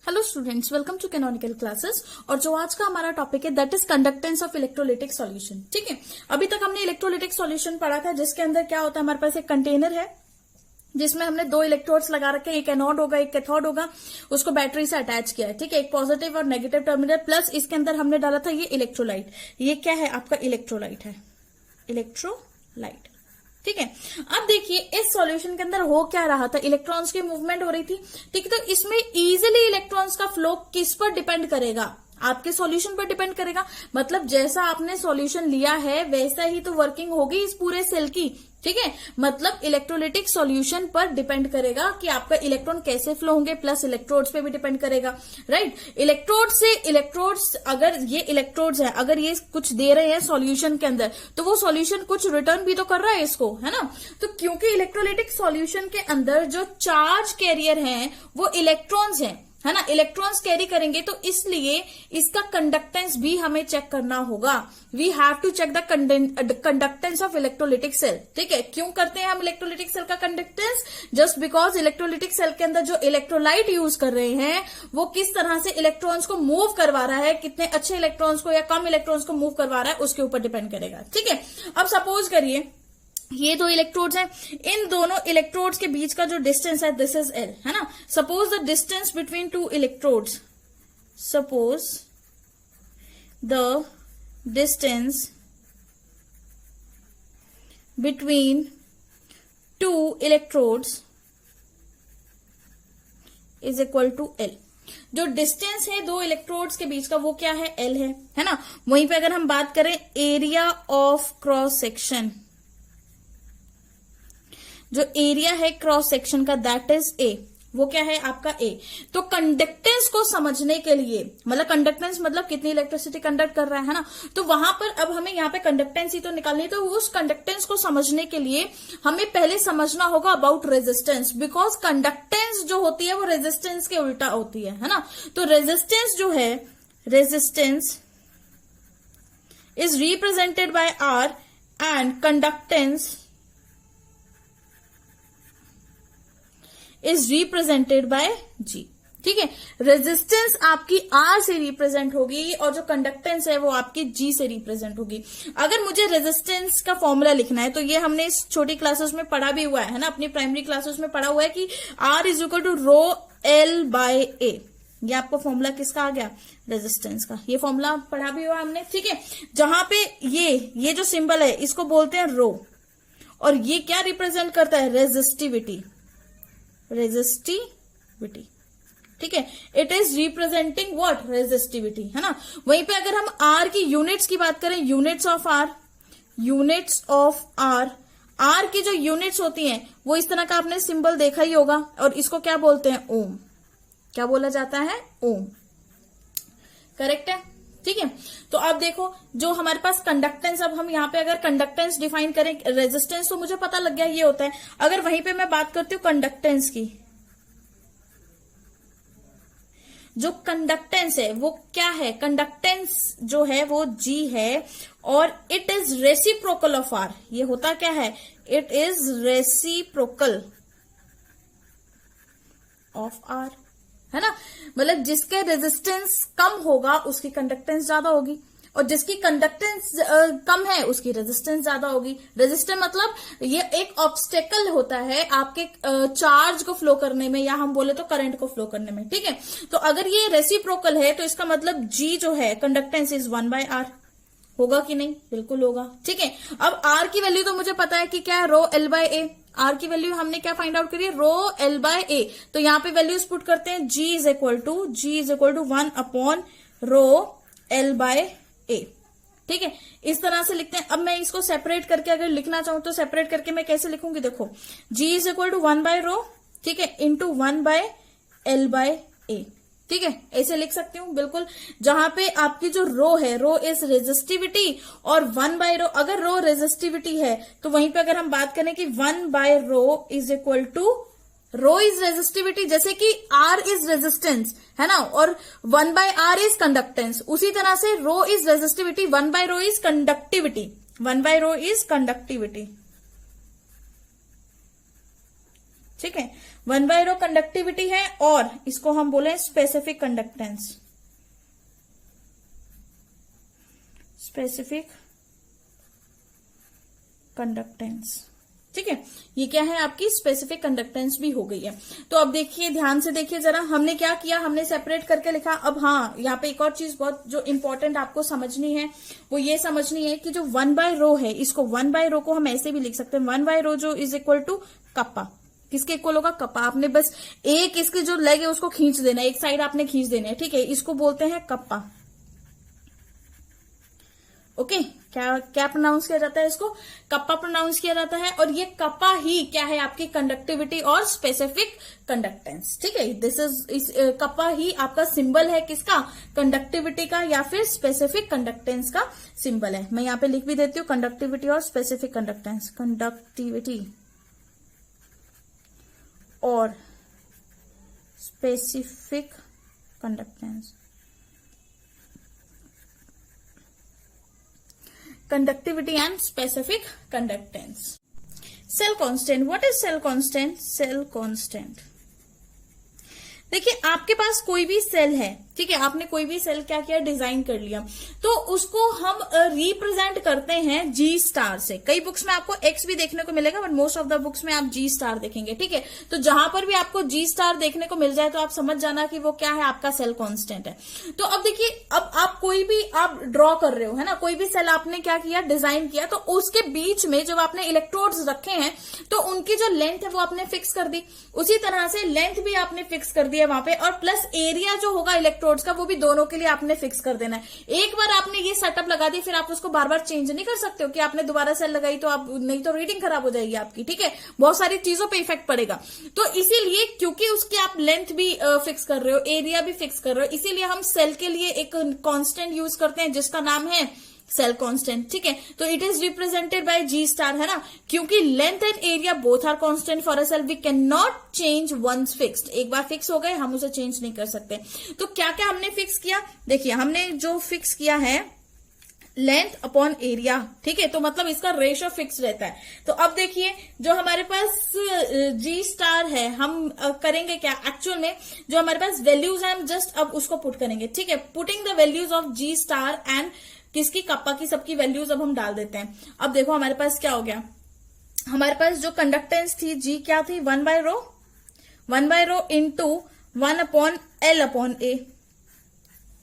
Hello students, welcome to Canonical Classes. और जो आज का हमारा टॉपिक है that is conductance of electrolytic solution. ठीक है, अभी तक हमने इलेक्ट्रोलिटिक सॉल्यूशन पढ़ा था जिसके अंदर क्या होता है, हमारे पास एक कंटेनर है जिसमें हमने दो इलेक्ट्रोड्स लगा रखे हैं, एक एनोड होगा एक कैथोड होगा, उसको बैटरी से अटैच किया है। ठीक है, एक पॉजिटिव और नेगेटिव टर्मिनल, प्लस इसके अंदर हमने डाला था ये इलेक्ट्रोलाइट। ये क्या है, आपका इलेक्ट्रोलाइट है, इलेक्ट्रोलाइट। ठीक है, अब देखिए इस सॉल्यूशन के अंदर हो क्या रहा था, इलेक्ट्रॉन्स की मूवमेंट हो रही थी। ठीक है, तो इसमें इजीली इलेक्ट्रॉन्स का फ्लो किस पर डिपेंड करेगा, आपके सॉल्यूशन पर डिपेंड करेगा। मतलब जैसा आपने सॉल्यूशन लिया है वैसा ही तो वर्किंग होगी इस पूरे सेल की। ठीक है, मतलब इलेक्ट्रोलिटिक सॉल्यूशन पर डिपेंड करेगा कि आपका इलेक्ट्रॉन कैसे फ्लो होंगे, प्लस इलेक्ट्रोड्स पे भी डिपेंड करेगा। राइट, इलेक्ट्रोड्स अगर ये इलेक्ट्रोड्स है, अगर ये कुछ दे रहे हैं सॉल्यूशन के अंदर तो वो सॉल्यूशन कुछ रिटर्न भी तो कर रहा है इसको, है ना। तो क्योंकि इलेक्ट्रोलिटिक सॉल्यूशन के अंदर जो चार्ज कैरियर हैं वो इलेक्ट्रॉन्स हैं, है ना, इलेक्ट्रॉन्स कैरी करेंगे, तो इसलिए इसका कंडक्टेंस भी हमें चेक करना होगा। We have to check the conductance of electrolytic cell. ठीक है, क्यों करते हैं हम इलेक्ट्रोलिटिक सेल का conductance? Just because electrolytic cell के अंदर जो इलेक्ट्रोलाइट यूज कर रहे हैं वो किस तरह से इलेक्ट्रॉन्स को मूव करवा रहा है, कितने अच्छे इलेक्ट्रॉन्स को या कम इलेक्ट्रॉन्स को मूव करवा रहा है, उसके ऊपर डिपेंड करेगा। ठीक है, अब सपोज करिए ये दो इलेक्ट्रोड्स हैं, इन दोनों इलेक्ट्रोड्स के बीच का जो डिस्टेंस है दिस इज एल, है ना। Suppose the distance between two electrodes, suppose the distance between two electrodes is equal to L. जो डिस्टेंस है दो इलेक्ट्रोड्स के बीच का वो क्या है, एल है ना। वहीं पे अगर हम बात करें एरिया ऑफ क्रॉस सेक्शन, जो एरिया है क्रॉस सेक्शन का दैट इज ए, वो क्या है आपका ए। तो कंडक्टेंस को समझने के लिए, मतलब कंडक्टेंस मतलब कितनी इलेक्ट्रिसिटी कंडक्ट कर रहा है ना, तो वहां पर अब हमें यहाँ पे कंडक्टेंस ही तो निकालनी है। तो उस कंडक्टेंस को समझने के लिए हमें पहले समझना होगा अबाउट रेजिस्टेंस, बिकॉज कंडक्टेंस जो होती है वो रेजिस्टेंस के उल्टा होती है ना। तो रेजिस्टेंस जो है, resistance is represented by R and conductance is represented by G. ठीक है, रेजिस्टेंस आपकी आर से रिप्रेजेंट होगी और जो कंडक्टेंस है वो आपकी जी से रिप्रेजेंट होगी। अगर मुझे रेजिस्टेंस का फॉर्मूला लिखना है तो ये हमने इस छोटी क्लासेस में पढ़ा भी हुआ है ना, अपनी प्राइमरी क्लासेस में पढ़ा हुआ है कि R is equal to rho L by A. ये आपको फॉर्मूला किसका आ गया, रेजिस्टेंस का। ये फॉर्मूला पढ़ा भी हुआ हमने। ठीक है, जहां पे ये जो सिंबल है इसको बोलते हैं रो, और ये क्या रिप्रेजेंट करता है, रेजिस्टिविटी, रेजिस्टिविटी। ठीक है, it is representing what, resistivity, है ना। वहीं पे अगर हम आर की यूनिट्स की बात करें, यूनिट्स ऑफ आर, आर की जो यूनिट्स होती हैं वो इस तरह का आपने सिंबल देखा ही होगा, और इसको क्या बोलते हैं, ओम। क्या बोला जाता है, ओम। करेक्ट है। ठीक है, तो अब देखो जो हमारे पास कंडक्टेंस, अब हम यहाँ पे अगर कंडक्टेंस डिफाइन करें, रेजिस्टेंस तो मुझे पता लग गया ये होता है। अगर वहीं पे मैं बात करती हूँ कंडक्टेंस की, जो कंडक्टेंस है वो क्या है, कंडक्टेंस जो है वो जी है, और it is reciprocal of R. ये होता क्या है, it is reciprocal of R, है ना। मतलब जिसके रेजिस्टेंस कम होगा उसकी कंडक्टेंस ज्यादा होगी, और जिसकी कंडक्टेंस कम है उसकी रेजिस्टेंस ज्यादा होगी। रेजिस्टेंस मतलब ये एक ऑब्स्टेकल होता है आपके चार्ज को फ्लो करने में, या हम बोले तो करंट को फ्लो करने में। ठीक है, तो अगर ये रेसिप्रोकल है तो इसका मतलब जी जो है कंडक्टेंस इज 1/r। होगा कि नहीं, बिल्कुल होगा। ठीक है, अब आर की वैल्यू तो मुझे पता है कि क्या है, rho L by A. R की वैल्यू हमने क्या फाइंड आउट करी है, रो एल बाय ए। तो यहां पे वैल्यूज पुट करते हैं, जी इज इक्वल टू 1/रो एल बाय ए। ठीक है, इस तरह से लिखते हैं। अब मैं इसको सेपरेट करके अगर लिखना चाहूं तो सेपरेट करके मैं कैसे लिखूंगी, देखो जी इज इक्वल टू 1/रो, ठीक है, इंटू 1/एल बाय ए। ठीक है, ऐसे लिख सकती हूँ बिल्कुल, जहां पे आपकी जो रो है, रो इज रेजिस्टिविटी, और 1/रो, अगर रो रेजिस्टिविटी है तो वहीं पे अगर हम बात करें कि 1/रो is equal to, rho is resistivity, जैसे कि आर इज रेजिस्टेंस, है ना, और 1/r इज कंडक्टेंस, उसी तरह से रो इज रेजिस्टिविटी, 1/रो इज कंडक्टिविटी, 1/रो इज कंडक्टिविटी। ठीक है, 1/ρ कंडक्टिविटी है और इसको हम बोले स्पेसिफिक कंडक्टेंस, स्पेसिफिक कंडक्टेंस। ठीक है, ये क्या है आपकी स्पेसिफिक कंडक्टेंस भी हो गई है। तो अब देखिए, ध्यान से देखिए जरा, हमने क्या किया, हमने सेपरेट करके लिखा। अब हाँ, यहाँ पे एक और चीज बहुत जो इंपॉर्टेंट आपको समझनी है वो ये समझनी है कि जो 1/ρ है, इसको 1/ρ को हम ऐसे भी लिख सकते हैं, 1/ρ जो इज इक्वल टू कप्पा। किसके इक्वल होगा? कप्पा। आपने बस एक इसकी जो लेग है उसको खींच देना है, एक साइड आपने खींच देना है, ठीक है, इसको बोलते हैं कप्पा। ओके, क्या प्रोनाउंस किया जाता है? इसको कप्पा प्रोनाउंस किया जाता है। और ये कप्पा ही क्या है? आपकी कंडक्टिविटी और स्पेसिफिक कंडक्टेंस। ठीक है, दिस इज कप्पा ही आपका सिंबल है, किसका? कंडक्टिविटी का या फिर स्पेसिफिक कंडक्टेंस का सिंबल है। मैं यहाँ पे लिख भी देती हूँ, कंडक्टिविटी और स्पेसिफिक कंडक्टेंस, कंडक्टिविटी और specific conductance, conductivity and specific conductance. Cell constant. What is cell constant? Cell constant. देखिए, आपके पास कोई भी सेल है, ठीक है, आपने कोई भी सेल क्या किया? डिजाइन कर लिया, तो उसको हम रिप्रेजेंट करते हैं जी स्टार से। कई बुक्स में आपको एक्स भी देखने को मिलेगा, but most of the books में आप जी स्टार देखेंगे। ठीक है, तो जहां पर भी आपको जी स्टार देखने को मिल जाए तो आप समझ जाना कि वो क्या है? आपका सेल कांस्टेंट है। तो अब देखिए, अब आप कोई भी आप ड्रॉ कर रहे हो, है ना, कोई भी सेल आपने क्या किया? डिजाइन किया, तो उसके बीच में जब आपने इलेक्ट्रोड्स रखे हैं तो उनकी जो लेंथ है वो आपने फिक्स कर दी, उसी तरह से लेंथ भी आपने फिक्स कर दी वहां पे, और प्लस एरिया जो होगा इलेक्ट्रोड्स का वो भी दोनों के लिए आपने फिक्स कर देना है। एक बार आपने ये सेटअप लगा दी, फिर आप उसको बार बार चेंज नहीं कर सकते हो कि आपने दोबारा सेल लगाई तो आप, नहीं तो रीडिंग खराब हो जाएगी आपकी। ठीक है, बहुत सारी चीजों पे इफेक्ट पड़ेगा। तो इसीलिए क्योंकि उसकी आप लेंथ भी फिक्स कर रहे हो, एरिया भी फिक्स कर रहे हो, इसीलिए हम सेल के लिए एक कांस्टेंट यूज करते हैं जिसका नाम है सेल कांस्टेंट। ठीक है, तो it is represented by G star, है ना, क्योंकि length and area both are constant for a cell, we can not change once fixed. एक बार फिक्स हो गए हम उसे चेंज नहीं कर सकते। तो क्या क्या हमने फिक्स किया? देखिए, हमने जो फिक्स किया है लेंथ अपॉन एरिया। ठीक है, तो मतलब इसका रेशियो फिक्स रहता है। तो अब देखिए, जो हमारे पास जी स्टार है, हम करेंगे क्या एक्चुअल में? जो हमारे पास वैल्यूज है हम जस्ट अब उसको पुट करेंगे। ठीक है, putting the values of G star and किसकी? कप्पा की, सबकी वैल्यूज अब हम डाल देते हैं। अब देखो हमारे पास क्या हो गया, हमारे पास जो कंडक्टेंस थी जी क्या थी? 1/ρ, 1/ρ इंटू 1/L/A,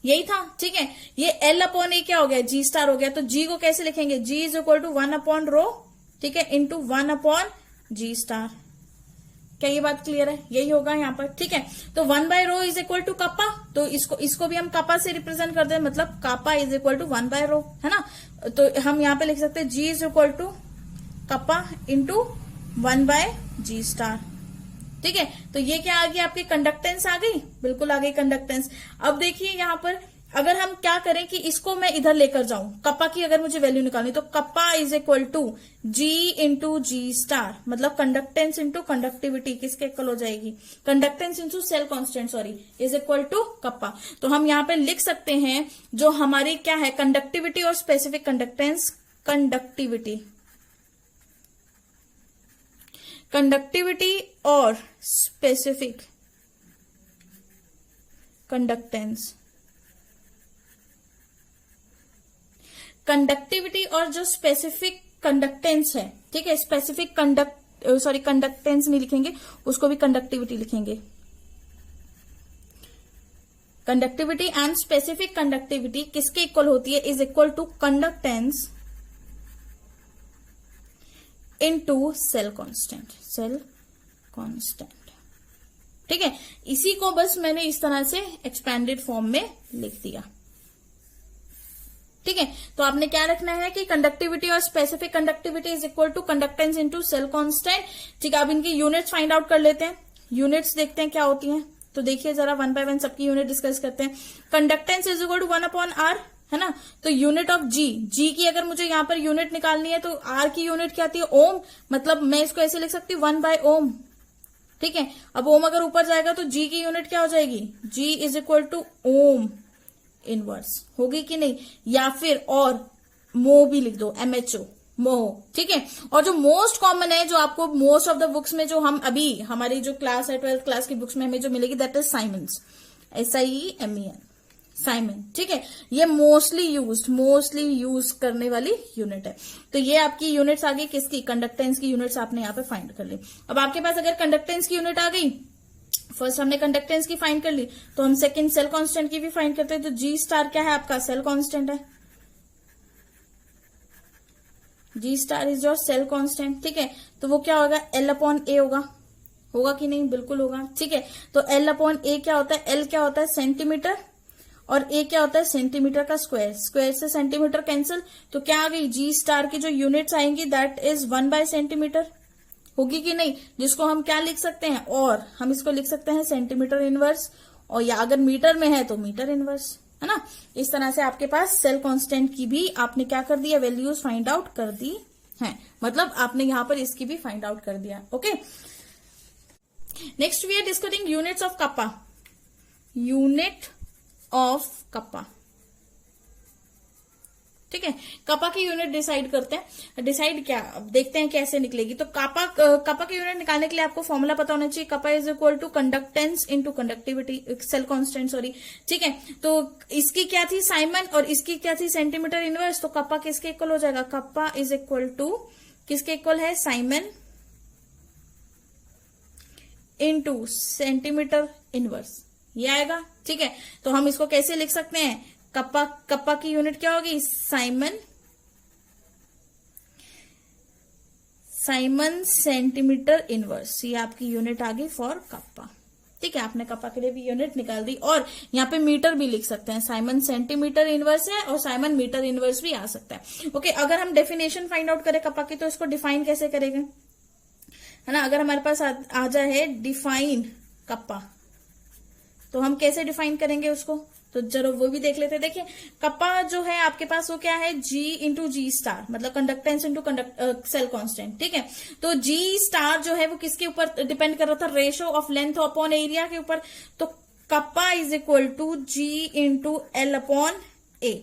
यही था। ठीक है, ये L/A क्या हो गया? जी स्टार हो गया। तो जी को कैसे लिखेंगे? जी इज इक्वल टू 1/ρ, ठीक है, इंटू 1/G स्टार। क्या ये बात क्लियर है? यही होगा यहाँ पर। ठीक है, तो 1/ρ इज इक्वल टू कप्पा, तो इसको भी हम कप्पा से रिप्रेजेंट करते हैं, मतलब कप्पा इज इक्वल टू 1/ρ, है ना। तो हम यहाँ पे लिख सकते हैं G is equal to kappa into 1/G star. ठीक है, तो ये क्या आ गई? आपकी कंडक्टेंस आ गई, बिल्कुल आ गई कंडक्टेंस। अब देखिए यहाँ पर अगर हम क्या करें कि इसको मैं इधर लेकर जाऊं, कप्पा की अगर मुझे वैल्यू निकालनी, तो kappa is equal to G into G star, मतलब कंडक्टेंस इंटू कंडक्टिविटी किसके इक्वल हो जाएगी? Conductance into cell constant, sorry, is equal to kappa. तो हम यहाँ पे लिख सकते हैं जो हमारी क्या है? कंडक्टिविटी और स्पेसिफिक कंडक्टेंस, कंडक्टिविटी और स्पेसिफिक कंडक्टेंस, कंडक्टिविटी और जो स्पेसिफिक कंडक्टेंस है, ठीक है, स्पेसिफिक कंडक्टेंस नहीं लिखेंगे, उसको भी कंडक्टिविटी लिखेंगे। कंडक्टिविटी एंड स्पेसिफिक कंडक्टिविटी किसके इक्वल होती है? Is equal to conductance into cell constant, cell constant. ठीक है, इसी को बस मैंने इस तरह से एक्सपेंडेड फॉर्म में लिख दिया। ठीक है, तो आपने क्या रखना है कि कंडक्टिविटी और specific conductivity is equal to conductance into cell constant. ठीक है, अब इनकी यूनिट्स फाइंड आउट कर लेते हैं, यूनिट्स देखते हैं क्या होती हैं। तो देखिए जरा 1 by 1 सबकी यूनिट डिस्कस करते हैं। Conductance is equal to 1/R, है ना, तो यूनिट ऑफ जी की अगर मुझे यहाँ पर यूनिट निकालनी है तो आर की यूनिट क्या आती है? ओम, मतलब मैं इसको ऐसे लिख सकती हूँ 1/ओम। ठीक है, अब ओम अगर ऊपर जाएगा तो जी की यूनिट क्या हो जाएगी? G is equal to ohm inverse, होगी कि नहीं? या फिर और मो भी लिख दो, MHO, मोह, ठीक है। और जो मोस्ट कॉमन है, जो आपको मोस्ट ऑफ द बुक्स में, जो हम अभी हमारी जो क्लास है 12th क्लास की बुक्स में हमें जो मिलेगी, that is Simons, SIEMEN, Simon, ठीक है। ये मोस्टली यूज करने वाली यूनिट है। तो ये आपकी यूनिट्स आ गई किसकी, कंडक्टेंस की यूनिट्स आपने यहाँ पे फाइंड कर ली। अब आपके पास अगर कंडक्टेंस की यूनिट आ गई, फर्स्ट हमने कंडक्टेंस की फाइंड कर ली, तो हम सेकंड सेल कांस्टेंट की भी फाइंड करते हैं। तो G स्टार क्या है आपका, सेल कांस्टेंट है। G star is your cell constant, ठीक है। तो वो क्या होगा, L/A होगा कि नहीं, बिल्कुल होगा, ठीक है। तो L/A क्या होता है, L क्या होता है सेंटीमीटर, और A क्या होता है सेंटीमीटर का स्क्वायर, स्क्वायर से सेंटीमीटर कैंसिल, तो क्या आ गई, G स्टार की जो यूनिट्स आएंगी दैट इज 1/सेंटीमीटर, होगी कि नहीं, जिसको हम क्या लिख सकते हैं, और हम इसको लिख सकते हैं सेंटीमीटर इनवर्स, और या अगर मीटर में है तो मीटर इनवर्स, है ना। इस तरह से आपके पास सेल कांस्टेंट की भी आपने क्या कर दिया, वैल्यूज फाइंड आउट कर दी है, मतलब आपने यहां पर इसकी भी फाइंड आउट कर दिया। Okay, next we are discussing units of kappa, unit of kappa, ठीक है। कप्पा की यूनिट डिसाइड करते हैं, डिसाइड क्या, अब देखते हैं कैसे निकलेगी। तो कप्पा की यूनिट निकालने के लिए आपको फॉर्मूला पता होना चाहिए, kappa is equal to conductance into conductivity, cell constant, sorry, ठीक है। तो इसकी क्या थी साइमन, और इसकी क्या थी सेंटीमीटर इनवर्स, तो कप्पा किसके इक्वल हो जाएगा, कप्पा इज इक्वल टू किसके इक्वल है, साइमन इनटू सेंटीमीटर इनवर्स, ये आएगा, ठीक है। तो हम इसको कैसे लिख सकते हैं, कप्पा की यूनिट क्या होगी, साइमन सेंटीमीटर इनवर्स, ये आपकी यूनिट आ गई फॉर कप्पा, ठीक है। आपने कप्पा के लिए भी यूनिट निकाल दी, और यहाँ पे मीटर भी लिख सकते हैं, साइमन सेंटीमीटर इनवर्स है और साइमन मीटर इनवर्स भी आ सकता है। ओके, अगर हम डेफिनेशन फाइंड आउट करें कप्पा की, तो इसको डिफाइन कैसे करेंगे, है ना। अगर हमारे पास आ जाए डिफाइन कप्पा, तो हम कैसे डिफाइन करेंगे उसको, तो जरूर वो भी देख लेते हैं। देखिए, कप्पा जो है आपके पास वो क्या है, G इंटू G स्टार, मतलब कंडक्टेंस इंटू सेल कांस्टेंट, ठीक है। तो G स्टार जो है वो किसके ऊपर डिपेंड कर रहा था, ratio of length upon area के ऊपर। तो kappa is equal to G into L/A,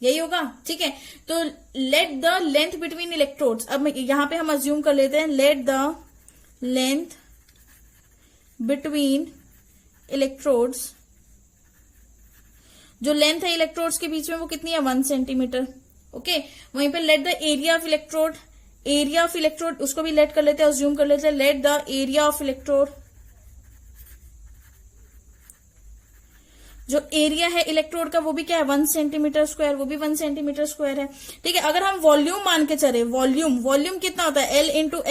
यही होगा, ठीक है। तो let the length between electrodes, अब यहां पे हम अज्यूम कर लेते हैं, let the length between electrodes, जो लेंथ है इलेक्ट्रोड्स के बीच में वो कितनी है, 1 सेंटीमीटर, ओके। वहीं पे let the area of electrode, area of electrode उसको भी लेट कर लेते हैं, अज्यूम कर लेते हैं, let the area of electrode, जो एरिया है इलेक्ट्रोड का वो भी क्या है, 1 सेंटीमीटर स्क्वायर, वो भी 1 सेंटीमीटर स्क्वायर है, ठीक है। अगर हम वॉल्यूम मान के चले, वॉल्यूम कितना होता है, L इंटू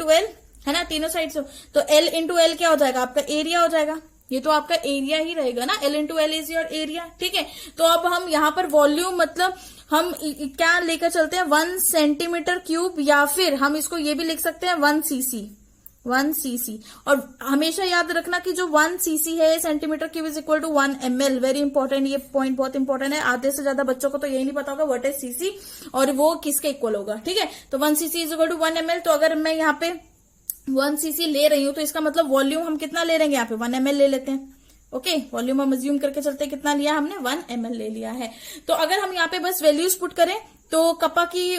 एल, है ना, तीनों साइड से, तो L इंटू एल क्या हो जाएगा, आपका एरिया हो जाएगा, ये तो आपका एरिया ही रहेगा ना, L into L is your area, ठीक है। तो अब हम यहाँ पर वॉल्यूम मतलब हम क्या लेकर चलते हैं, 1 सेंटीमीटर क्यूब, या फिर हम इसको ये भी लिख सकते हैं 1 cc, और हमेशा याद रखना कि जो 1 cc है centimetre cube is equal to 1 ml, very important, ये पॉइंट बहुत इंपॉर्टेंट है, आधे से ज्यादा बच्चों को तो यही नहीं पता होगा व्हाट इज cc और वो किसके इक्वल होगा, ठीक है। तो 1 cc is equal to 1 ml, तो अगर मैं यहाँ पे 1 cc ले रही हूं तो इसका मतलब वॉल्यूम हम कितना ले लेंगे, यहाँ पे 1 ml ले लेते हैं, ओके। वॉल्यूम हम अज्यूम करके चलते हैं, कितना लिया हमने, 1 ml ले लिया है। तो अगर हम यहाँ पे बस वैल्यूज पुट करें, तो कप्पा की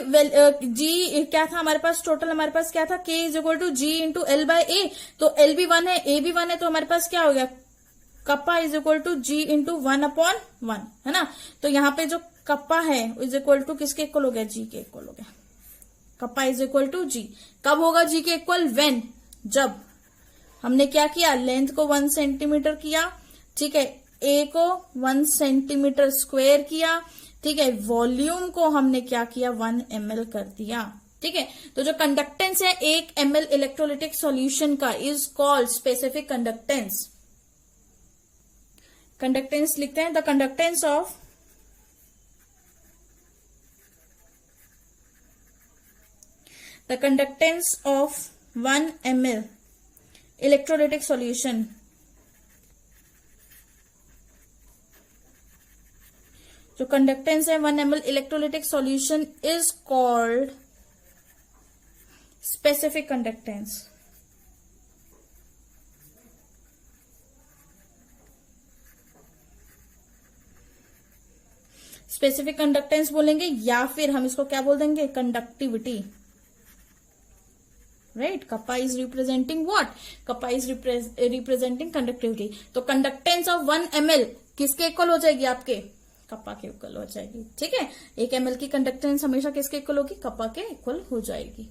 जी क्या था हमारे पास, टोटल हमारे पास क्या था, K is equal to G into L/A, तो L भी 1 है, A भी 1 है, तो हमारे पास क्या हो गया, kappa is equal to G into 1/1, है ना। तो यहाँ पे जो कप्पा है इज इक्वल टू किसके इक्वल हो गया, G के इक्वल हो गया, kappa is equal to G। कब होगा G के इक्वल, व्हेन, जब हमने क्या किया, लेंथ को 1 सेंटीमीटर किया, ठीक है, A को 1 सेंटीमीटर स्क्वायर किया, ठीक है, वॉल्यूम को हमने क्या किया, 1 ml कर दिया, ठीक है। तो जो कंडक्टेंस है 1 ml इलेक्ट्रोलिटिक सॉल्यूशन का is called specific conductance, conductance लिखते हैं, the conductance of 1 ml electrolytic solution जो कंडक्टेंस है 1 ml electrolytic solution is called specific conductance. Specific conductance बोलेंगे, या फिर हम इसको क्या बोल देंगे, conductivity, right. Kappa is representing what, kappa is representing conductivity. तो कंडक्टेंस ऑफ 1 ml किसके इक्वल हो जाएगी, आपके कप्पा के इक्वल हो जाएगी, ठीक है। 1 ml की कंडक्टेंस हमेशा किसके इक्वल होगी, कप्पा के इक्वल हो जाएगी।